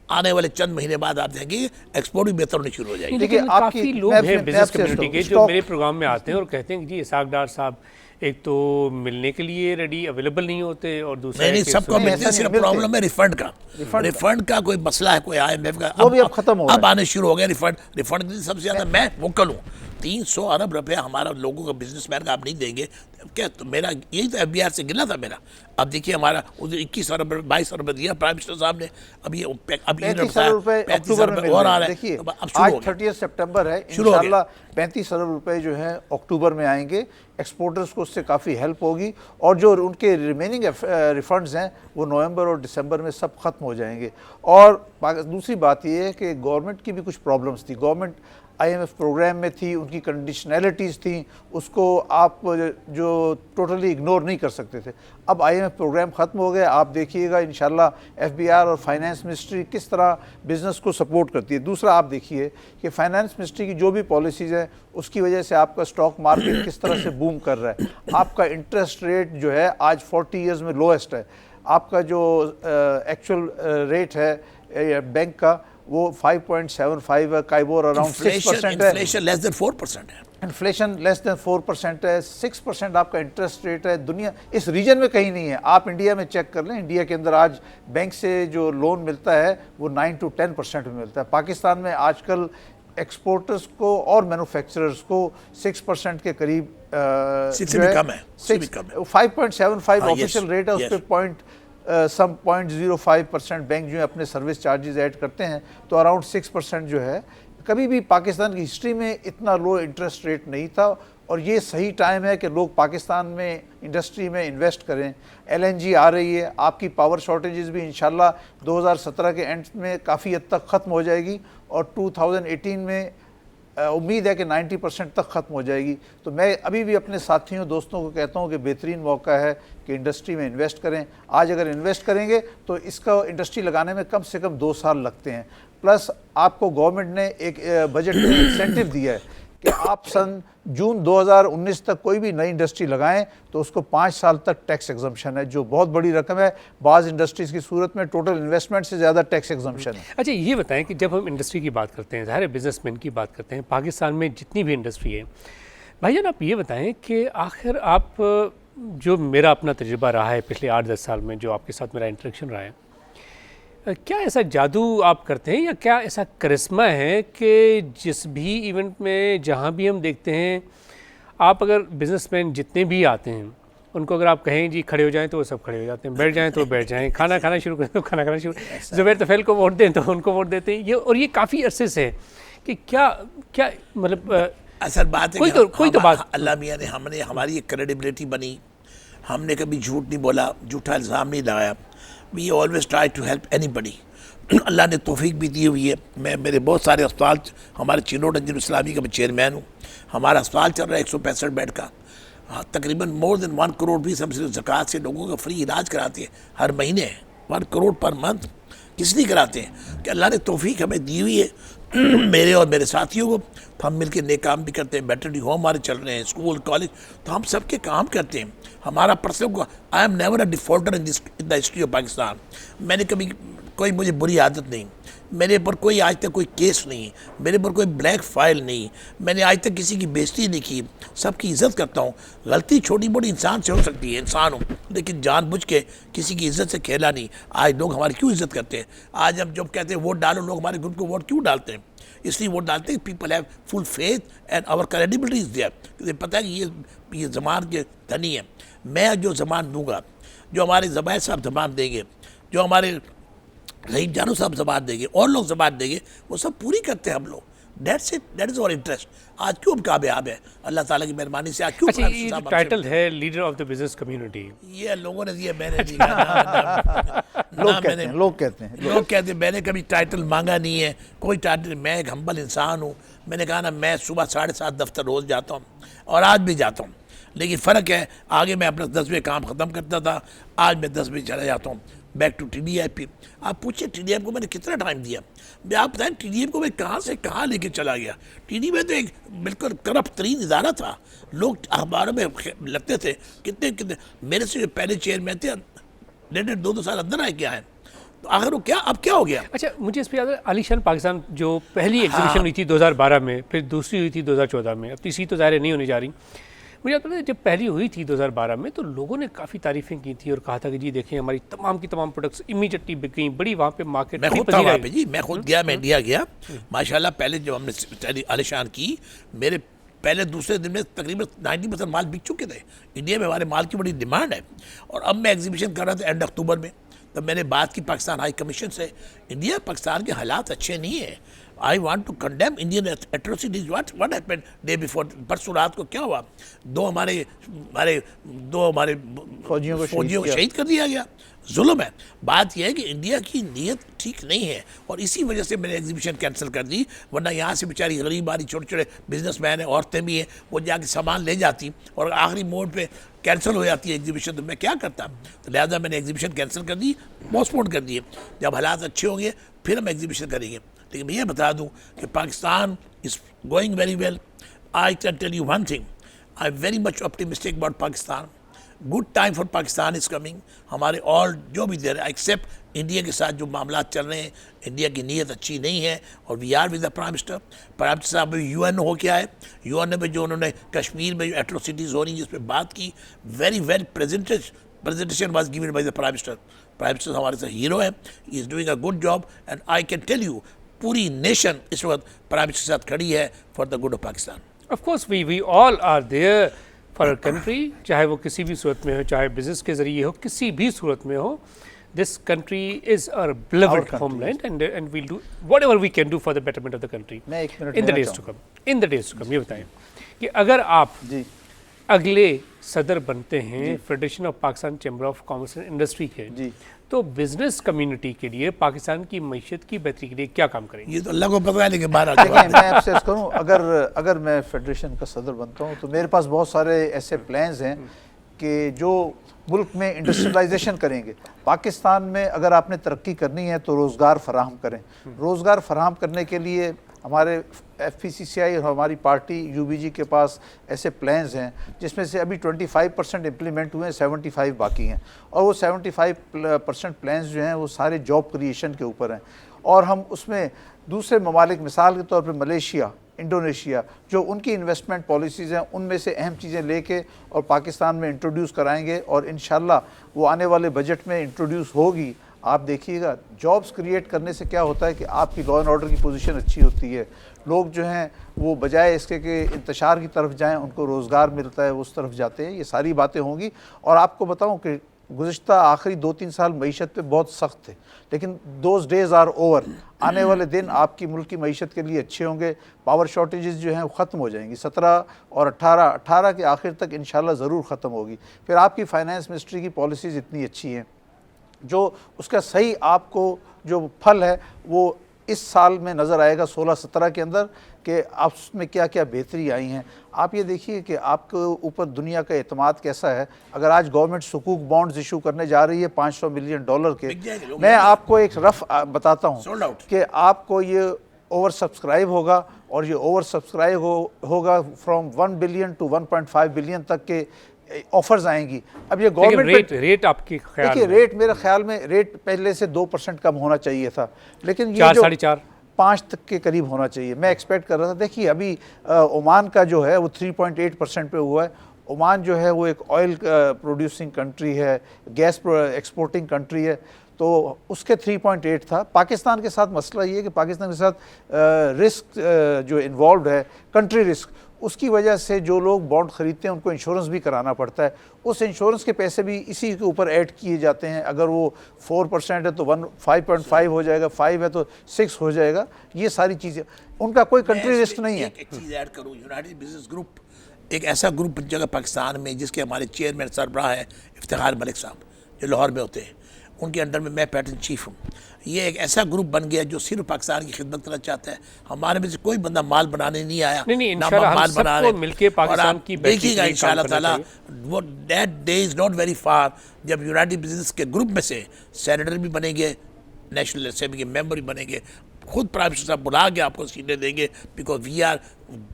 आने वाले चंद महीने बाद आप देखेंगे एक्सपोर्ट भी बेहतर होनी शुरू हो जाएगी। देखिए, लेकिन आपकी काफ़ी लोग मैं हैं बिजनेस आपसे कम्युनिटी के जो स्टॉक- मेरे प्रोग्राम में आते हैं और कहते हैं कि जी इसाक डार साहब एक तो मिलने के लिए रेडी अवेलेबल नहीं होते, और दूसरा नहीं है कि सबको नहीं, मिलते हैं, ऐसा सिर्फ नहीं मिलते। प्रॉब्लम है रिफंड का कोई मसला है, कोई IMF का, वो भी अब खत्म हो अब गया। आने शुरू हो गया रिफंड के लिए सबसे ज़्यादा मैं वोकल हूँ। 300 अरब रुपया हमारा लोगों का बिजनेसमैन का आप नहीं देंगे क्या? तो मेरा यही तो FBR से गिला था मेरा। अब देखिए हमारा 21 अरब 22 अरब दिया प्राइम मिनिस्टर साहब ने, अब ये 35 अरब रुपए अक्टूबर में मिल और रहे आ हैं। रहा है। देखिए अब शुरू आज हो गया। 30 सितंबर है, शुरू हो गया। इंशाल्लाह 35 अरब रुपए जो हैं अक्टूबर में आएंगे। एक्सपोर्टर्स को उससे काफ़ी हेल्प होगी, और जो उनके रिमेनिंग रिफंड्स हैं वो नवंबर और दिसंबर में सब ख़त्म हो जाएंगे। और दूसरी बात ये है कि गवर्नमेंट की भी कुछ प्रॉब्लम्स थी, गवर्नमेंट IMF प्रोग्राम में थी, उनकी कंडीशनैलिटीज़ थी, उसको आप जो टोटली इग्नोर नहीं कर सकते थे। अब IMF प्रोग्राम ख़त्म हो गया, आप देखिएगा इंशाल्लाह FBR और फाइनेंस मिनिस्ट्री किस तरह बिज़नेस को सपोर्ट करती है। दूसरा आप देखिए कि फाइनेंस मिनिस्ट्री की जो भी पॉलिसीज़ हैं उसकी वजह से आपका स्टॉक मार्केट किस तरह से बूम कर रहा है। आपका इंटरेस्ट रेट जो है आज 40 ईयर्स में लोएस्ट है। आपका जो एक्चुअल रेट है बैंक का वो 5.75 है, काइबोर अराउंड 6% है, इन्फ्लेशन लेस देन 4% है। इन्फ्लेशन लेस देन 4% है, 6% आपका इंटरेस्ट रेट है। दुनिया इस रीजन में कहीं नहीं है। आप इंडिया में चेक कर लें, इंडिया के अंदर आज बैंक से जो लोन मिलता है वो 9 to 10% में मिलता है। पाकिस्तान में आजकल एक्सपोर्टर्स को और मैन्युफैक्चरर्स को 6% के करीब 6 से भी कम है, 5.75 हाँ, ऑफिशियल yes, रेट है, उस yes. पर 0.05% बैंक जो है अपने सर्विस चार्जेस ऐड करते हैं, तो अराउंड 6% जो है। कभी भी पाकिस्तान की हिस्ट्री में इतना लो इंटरेस्ट रेट नहीं था, और ये सही टाइम है कि लोग पाकिस्तान में इंडस्ट्री में इन्वेस्ट करें। LNG आ रही है, आपकी पावर शॉर्टेजेस भी इंशाल्लाह 2017 के एंड में काफ़ी हद तक ख़त्म हो जाएगी, और 2018 में उम्मीद है कि 90% तक ख़त्म हो जाएगी। तो मैं अभी भी अपने साथियों दोस्तों को कहता हूँ कि बेहतरीन मौका है कि इंडस्ट्री में इन्वेस्ट करें। आज अगर इन्वेस्ट करेंगे तो इसका इंडस्ट्री लगाने में कम से कम 2 साल लगते हैं। प्लस आपको गवर्नमेंट ने एक बजट में इंसेंटिव दिया है कि आप सन जून 2019 तक कोई भी नई इंडस्ट्री लगाएं तो उसको 5 साल तक टैक्स एग्जम्पशन है, जो बहुत बड़ी रकम है। बाज़ इंडस्ट्रीज़ की सूरत में टोटल इन्वेस्टमेंट से ज़्यादा टैक्स एग्जम्पशन है। अच्छा, ये बताएं कि जब हम इंडस्ट्री की बात करते हैं, ज़ाहिर है बिजनेसमैन की बात करते हैं, पाकिस्तान में जितनी भी इंडस्ट्री है, भाईजान आप ये बताएं कि आखिर आप जो मेरा अपना तजुर्बा रहा है पिछले 8-10 साल में, जो आपके साथ मेरा इंटरेक्शन रहा है, क्या ऐसा जादू आप करते हैं या क्या ऐसा करिश्मा है कि जिस भी इवेंट में जहाँ भी हम देखते हैं, आप अगर बिजनेसमैन जितने भी आते हैं उनको अगर आप कहें जी खड़े हो जाएं तो वो सब खड़े हो जाते हैं, बैठ जाएं तो बैठ जाएं, खाना खाना शुरू करें तो खाना खाना शुरू, ज़ुबैर तफ़ैल को वोट दें तो उनको वोट देते हैं। ये और ये काफ़ी अरसे से है कि क्या क्या मतलब असल बात है कोई तो बात अल्लाह मियाँ ने हमने हमारी एक क्रेडिबिलिटी बनी, हमने कभी झूठ नहीं बोला, झूठा इल्ज़ाम नहीं लगाया। We always try to help anybody. Allah ने तौफीक भी दी हुई है। मैं मेरे बहुत सारे अस्पताल, हमारे चिनोट अंजुम इस्लामी का मैं चेयरमैन हूँ, हमारा अस्पताल चल रहा है 165 बेड का, तकरीबन मोर देन 1 करोड़ भी हम सिर्फ ज़कात से लोगों का फ्री इलाज कराते हैं हर महीने, 1 करोड़ पर मंथ। किस लिए कराते हैं कि अल्लाह ने तौफीक हमें दी हुई है मेरे और मेरे साथियों को। तो हम मिलकर नए काम भी करते हैं, वेटरनरी होम हमारे चल रहे हैं, स्कूल कॉलेज, तो हम सबके काम करते हैं। हमारा personal, I am never a defaulter in the history of Pakistan. मैंने कभी कोई मुझे बुरी आदत नहीं, मेरे पर कोई आज तक कोई केस नहीं, मेरे पर कोई ब्लैक फाइल नहीं, मैंने आज तक किसी की बेइज्जती नहीं की, सबकी इज़्ज़त करता हूँ। गलती छोटी मोटी इंसान से हो सकती है, इंसान हूँ, लेकिन जानबूझ के किसी की इज़्ज़त से खेला नहीं। आज लोग हमारी क्यों इज़्ज़त करते हैं? आज हम जब कहते हैं वोट डालो, लोग हमारे ग्रुप को वोट क्यों डालते हैं? इसलिए वोट डालते हैं, people have full faith and our credibility is there. पता है कि ये ज़मान के धनी है। मैं जो ज़मान दूँगा, जो हमारे ज़बान साहब ज़बान देंगे, जो हमारे रहीम जानू साहब ज़बान देंगे और लोग ज़बान देंगे, वो सब पूरी करते हैं हम लोग। That's it, that is our interest. आज क्यों हम कामयाब है अल्लाह ताला की मेहरबानी से। आज क्यों अच्छा, ये जो टाइटल है leader of the business community, ये लोगों ने दिया, मैंने दिया लोग कहते हैं लोग कहते हैं मैंने कभी टाइटल मांगा नहीं है, कोई टाइटल, मैं एक हम्बल इंसान हूँ। मैंने कहा ना, मैं सुबह 7:30 दफ्तर रोज़ जाता हूँ और आज भी जाता हूँ, लेकिन फ़र्क है आगे मैं अपना 10 बजे काम ख़त्म करता था, आज मैं 10 बजे चला जाता हूँ बैक टू TDIP। आप पूछिए TDIP को मैंने कितना टाइम दिया, आप बताएं TDIP को मैं कहाँ से कहाँ लेके चला गया। TDIP तो एक बिल्कुल करप्ट तरीन इदारा था, लोग अखबारों में लगते थे, कितने मेरे से जो पहले चेयरमैन थे 1.5-2 साल अंदर आए क्या है, तो आखिर वो क्या, अब क्या हो गया। अच्छा, मुझे इस पर याद है आलीशान पाकिस्तान जो पहली एग्जीबिशन हुई थी 2012 में, फिर दूसरी हुई थी 2014 में, अब तीसरी तो ज़ाहिर नहीं होने जा रही। मुझे याद है जब पहली हुई थी 2012 में तो लोगों ने काफ़ी तारीफ़ें की थी और कहा था कि जी देखें हमारी तमाम की तमाम प्रोडक्ट्स इमीडिएटली बिक गई, बड़ी वहाँ पे मार्केट। मैं खुद था वहाँ पे जी, मैं खुद गया, मैं इंडिया गया माशाल्लाह। पहले जब हमने आलीशान की, मेरे पहले दूसरे दिन में तकरीबन 90% माल बिक चुके थे। इंडिया में हमारे माल की बड़ी डिमांड है। और अब मैं एग्जीबिशन कर रहा था एंड अक्टूबर में, तब मैंने बात की पाकिस्तान हाई कमीशन से, इंडिया पाकिस्तान के हालात अच्छे नहीं है। I want to condemn Indian atrocities. What happened day before, परसों रात को क्या हुआ, दो हमारे फौजियों को शहीद कर दिया गया, जुल्म है। बात यह है कि इंडिया की नीयत ठीक नहीं है और इसी वजह से मैंने एग्जीबिशन कैंसिल कर दी, वरना यहाँ से बेचारी गरीब आदमी, छोटे छोटे बिजनेसमैन हैं, औरतें भी हैं, वो जाके सामान ले जाती और आखिरी मोड़ पे कैंसिल हो जाती है एग्जीबिशन, तो मैं क्या करता। तो लिहाजा मैंने एग्जीबिशन कैंसिल कर दी, पोस्टपोन कर दिए। जब हालात अच्छे होंगे फिर हम एग्जीबिशन करेंगे। लेकिन मैं ये बता दूँ कि Pakistan is going very well. I can tell you one thing, I am very much optimistic about Pakistan. Good time for Pakistan is coming. हमारे और जो भी दे रहे हैं, एक्सेप्ट इंडिया के साथ जो मामला चल रहे हैं, इंडिया की नीयत अच्छी नहीं है और we are with the prime minister. Prime minister साहब UN हो क्या है, UN में जो उन्होंने कश्मीर में जो एट्रोसिटीज़ हो रही हैं जिस पर बात की, very well presentation was given by the Prime Minister. Prime Minister हमारे साथ हीरो है, he is doing a good job and I can tell you पूरी नेशन इस वक्त प्राइम मिनिस्टर के साथ खड़ी है for the good of Pakistan. Of course we all are there for our country, चाहे वो किसी भी सूरत में हो, चाहे बिजनेस के जरिए हो, किसी भी सूरत में हो। This country is our beloved homeland and we'll do whatever we can do for the betterment of the country in the days to come. In the days to come ये बताएं कि अगर आप अगले सदर बनते हैं federation of Pakistan chamber of commerce and industry के, तो बिजनेस कम्युनिटी के लिए, पाकिस्तान की मईशत की बेहतरी के लिए क्या काम करेंगे? ये तो अल्लाह को पता है, लेकिन बाहर देखिए मैं आपसे करूं, अगर मैं फेडरेशन का सदर बनता हूं तो मेरे पास बहुत सारे ऐसे प्लान्स हैं कि जो मुल्क में इंडस्ट्रियलाइजेशन करेंगे। पाकिस्तान में अगर आपने तरक्की करनी है तो रोज़गार फराहम करें। रोज़गार फराहम करने के लिए हमारे FPCCI और हमारी पार्टी UBG के पास ऐसे प्लान्स हैं जिसमें से अभी 25% इम्प्लीमेंट हुए हैं, 75 बाकी हैं। और वो 75% प्लान्स जो हैं वो सारे जॉब क्रिएशन के ऊपर हैं। और हम उसमें दूसरे ममालिक, मिसाल के तौर पे मलेशिया, इंडोनेशिया, जो उनकी इन्वेस्टमेंट पॉलिसीज़ हैं उनमें से अहम चीज़ें लेके और पाकिस्तान में इंट्रोड्यूस कराएंगे और इंशाल्लाह वो आने वाले बजट में इंट्रोड्यूस होगी। आप देखिएगा जॉब्स क्रिएट करने से क्या होता है कि आपकी लॉ एंड ऑर्डर की पोजीशन अच्छी होती है। लोग जो हैं वो बजाय इसके कि इंतशार की तरफ जाएं, उनको रोज़गार मिलता है, वो उस तरफ जाते हैं। ये सारी बातें होंगी। और आपको बताऊं कि गुज़िश्ता आखिरी 2-3 साल मईशत पे बहुत सख्त थे, लेकिन दोज डेज़ आर ओवर। आने वाले दिन आपकी मुल्क की मईशत के लिए अच्छे होंगे। पावर शॉर्टेजेस जो हैं वो ख़त्म हो जाएंगी। 17 और 18 के आखिर तक इंशाल्लाह ज़रूर ख़त्म होगी। फिर आपकी फाइनेंस मिनिस्ट्री की पॉलिसीज़ इतनी अच्छी हैं जो उसका सही आपको जो फल है वो इस साल में नज़र आएगा 16-17 के अंदर कि आप उसमें क्या क्या बेहतरी आई हैं। आप ये देखिए कि आपके ऊपर दुनिया का एतमाद कैसा है। अगर आज गवर्नमेंट सुकूक बॉन्ड्स इशू करने जा रही है $500 मिलियन के, मैं आपको एक रफ बताता हूँ कि आपको ये ओवर सब्सक्राइब होगा और ये ओवर सब्सक्राइब होगा फ्रॉम 1 बिलियन टू 1.5 बिलियन तक के ऑफर्स आएंगी। अब ये गवर्नमेंट रेट आपके ख्याल देखिए, रेट मेरे ख्याल में रेट पहले से 2% कम होना चाहिए था, लेकिन ये 4-5 तक के करीब होना चाहिए। मैं एक्सपेक्ट कर रहा था। देखिए अभी ओमान का जो है वो 3.8% पे हुआ है। ओमान जो है वो एक ऑयल प्रोड्यूसिंग कंट्री है, गैस एक्सपोर्टिंग कंट्री है, तो उसके 3.8 था। पाकिस्तान के साथ मसला ये है कि पाकिस्तान के साथ रिस्क जो इन्वॉल्व है, कंट्री रिस्क, उसकी वजह से जो लोग बॉन्ड खरीदते हैं उनको इंश्योरेंस भी कराना पड़ता है, उस इंश्योरेंस के पैसे भी इसी के ऊपर ऐड किए जाते हैं। अगर वो 4% है तो 5.5 हो जाएगा, 5 है तो 6 हो जाएगा। ये सारी चीज़ें, उनका कोई कंट्री रिस्क नहीं है। एक चीज़ ऐड करूँ, यूनाइटेड बिजनेस ग्रुप एक ऐसा ग्रुप बन जाएगा पाकिस्तान में जिसके हमारे चेयरमैन सरबराह है इफ्तिखार मलिक साहब, जो लाहौर में होते हैं, उनके अंडर में मैं पैटर्न चीफ हूँ। ये एक ऐसा ग्रुप बन गया जो सिर्फ पाकिस्तान की खिदमत करना चाहता है। हमारे में से कोई बंदा माल बनाने नहीं आया, नहीं, इंशाल्लाह हम सबको मिलके पाकिस्तान की देखिएगा इंशाल्लाह ताला वो that day is not very far जब यूनाइटेड बिजनेस के ग्रुप में से सेनेटर भी बनेंगे, नेशनल असेंबली के मेंबर भी बनेंगे, खुद प्राइम मिनिस्टर साहब बुला के आपको सीटें देंगे, because we are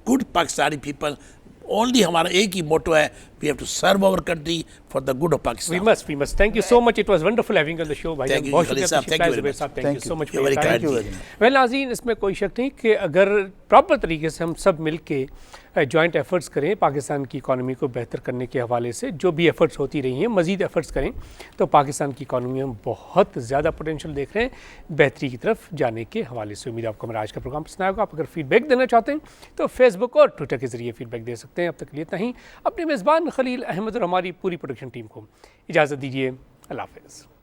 good Pakistani people. Only हमारा एक ही मोटो है, we have to serve our country for the good of Pakistan. we must thank you so much, it was wonderful having you on the show भाई। Thank you, बहुत Khalid शुक्रिया, साहब, thank you very much। thank you so much for You're your very time। kind। Well नाज़रीन, इसमें कोई शक नहीं कि अगर प्रॉपर तरीके से हम सब मिल के जॉइंट एफर्ट्स करें पाकिस्तान की इकॉनमी को बेहतर करने के हवाले से, जो भी एफर्ट्स होती रही हैं, मज़ीद एफर्ट्स करें तो पाकिस्तान की इकॉनमी में बहुत ज़्यादा पोटेंशियल देख रहे हैं बेहतरी की तरफ जाने के हवाले से। उम्मीद आपको हमारा आज का प्रोग्राम पसंद आएगा। आप अगर फीडबैक देना चाहते हैं तो फेसबुक और ट्विटर के ज़रिए फीडबैक दे सकते हैं। अब तक के लिए इतना ही। अपने मेज़बान खलील अहमद और हमारी पूरी प्रोडक्शन टीम को इजाज़त दीजिए। अल्लाह हाफ़िज़।